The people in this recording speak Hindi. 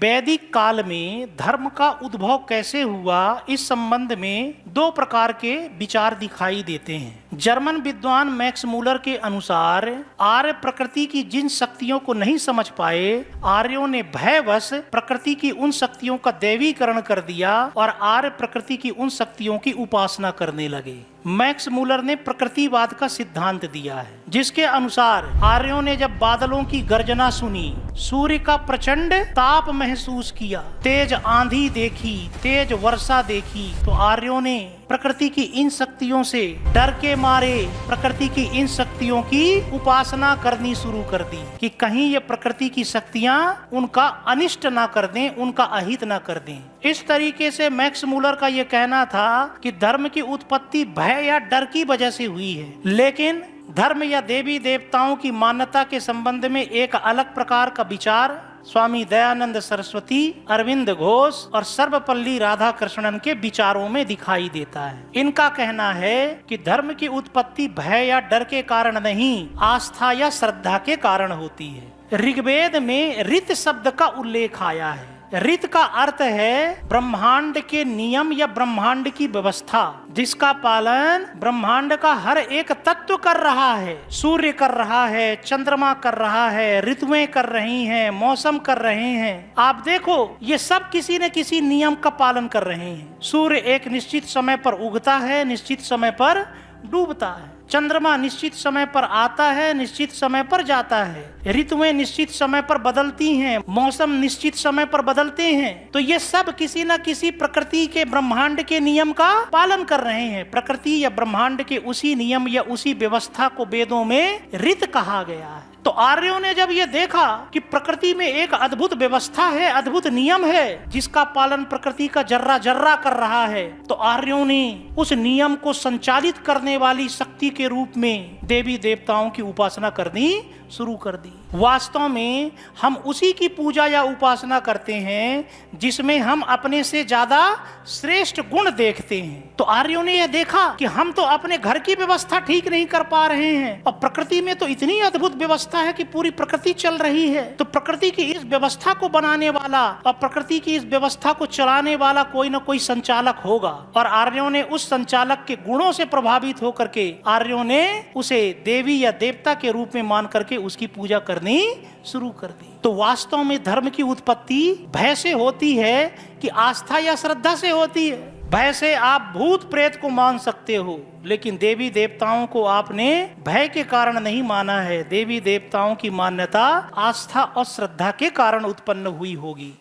वैदिक काल में धर्म का उद्भव कैसे हुआ, इस संबंध में दो प्रकार के विचार दिखाई देते हैं। जर्मन विद्वान मैक्स मूलर के अनुसार आर्य प्रकृति की जिन शक्तियों को नहीं समझ पाए, आर्यों ने भयवश प्रकृति की उन शक्तियों का दैवीकरण कर दिया और आर्य प्रकृति की उन शक्तियों की उपासना करने लगे। मैक्स मूलर ने प्रकृतिवाद का सिद्धांत दिया है, जिसके अनुसार आर्यों ने जब बादलों की गर्जना सुनी, सूर्य का प्रचंड ताप महसूस किया, तेज आंधी देखी, तेज वर्षा देखी, तो आर्यों ने प्रकृति की इन शक्तियों से डर के मारे प्रकृति की इन शक्तियों की उपासना करनी शुरू कर दी कि कहीं ये प्रकृति की शक्तियां उनका अनिष्ट ना कर दें, उनका अहित ना कर दें। इस तरीके से मैक्स मूलर का यह कहना था कि धर्म की उत्पत्ति भय या डर की वजह से हुई है, लेकिन धर्म या देवी देवताओं की मान्यता के संबंध में एक अलग प्रकार का विचार स्वामी दयानंद सरस्वती, अरविंद घोष और सर्वपल्ली राधाकृष्णन के विचारों में दिखाई देता है। इनका कहना है कि धर्म की उत्पत्ति भय या डर के कारण नहीं, आस्था या श्रद्धा के कारण होती है। ऋग्वेद में ऋत शब्द का उल्लेख आया है। ऋत का अर्थ है ब्रह्मांड के नियम या ब्रह्मांड की व्यवस्था, जिसका पालन ब्रह्मांड का हर एक तत्व कर रहा है। सूर्य कर रहा है, चंद्रमा कर रहा है, ऋतुएं कर रही हैं, मौसम कर रहे हैं। आप देखो, ये सब किसी न किसी नियम का पालन कर रहे हैं। सूर्य एक निश्चित समय पर उगता है, निश्चित समय पर डूबता है। चंद्रमा निश्चित समय पर आता है, निश्चित समय पर जाता है। ऋतुएं निश्चित समय पर बदलती हैं, मौसम निश्चित समय पर बदलते हैं। तो ये सब किसी न किसी प्रकृति के ब्रह्मांड के नियम का पालन कर रहे हैं। प्रकृति या ब्रह्मांड के उसी नियम या उसी व्यवस्था को वेदों में ऋत कहा गया है। तो आर्यों ने जब ये देखा कि प्रकृति में एक अद्भुत व्यवस्था है, अद्भुत नियम है, जिसका पालन प्रकृति का जर्रा जर्रा कर रहा है, तो आर्यों ने उस नियम को संचालित करने वाली शक्ति के रूप में देवी देवताओं की उपासना करनी शुरू कर दी। वास्तव में हम उसी की पूजा या उपासना करते हैं जिसमें हम अपने से ज्यादा श्रेष्ठ गुण देखते हैं। तो आर्यों ने यह देखा कि हम तो अपने घर की व्यवस्था ठीक नहीं कर पा रहे हैं और प्रकृति में तो इतनी अद्भुत व्यवस्था है कि पूरी प्रकृति चल रही है। तो प्रकृति की इस व्यवस्था को बनाने वाला और प्रकृति की इस व्यवस्था को चलाने वाला कोई न कोई संचालक होगा। और आर्यों ने उस संचालक के गुणों से प्रभावित होकर के आर्यों ने उसे देवी या देवता के रूप में मान करके उसकी पूजा करनी शुरू कर दी। तो वास्तव में धर्म की उत्पत्ति भय से होती है कि आस्था या श्रद्धा से होती है। भय से आप भूत प्रेत को मान सकते हो, लेकिन देवी देवताओं को आपने भय के कारण नहीं माना है। देवी देवताओं की मान्यता आस्था और श्रद्धा के कारण उत्पन्न हुई होगी।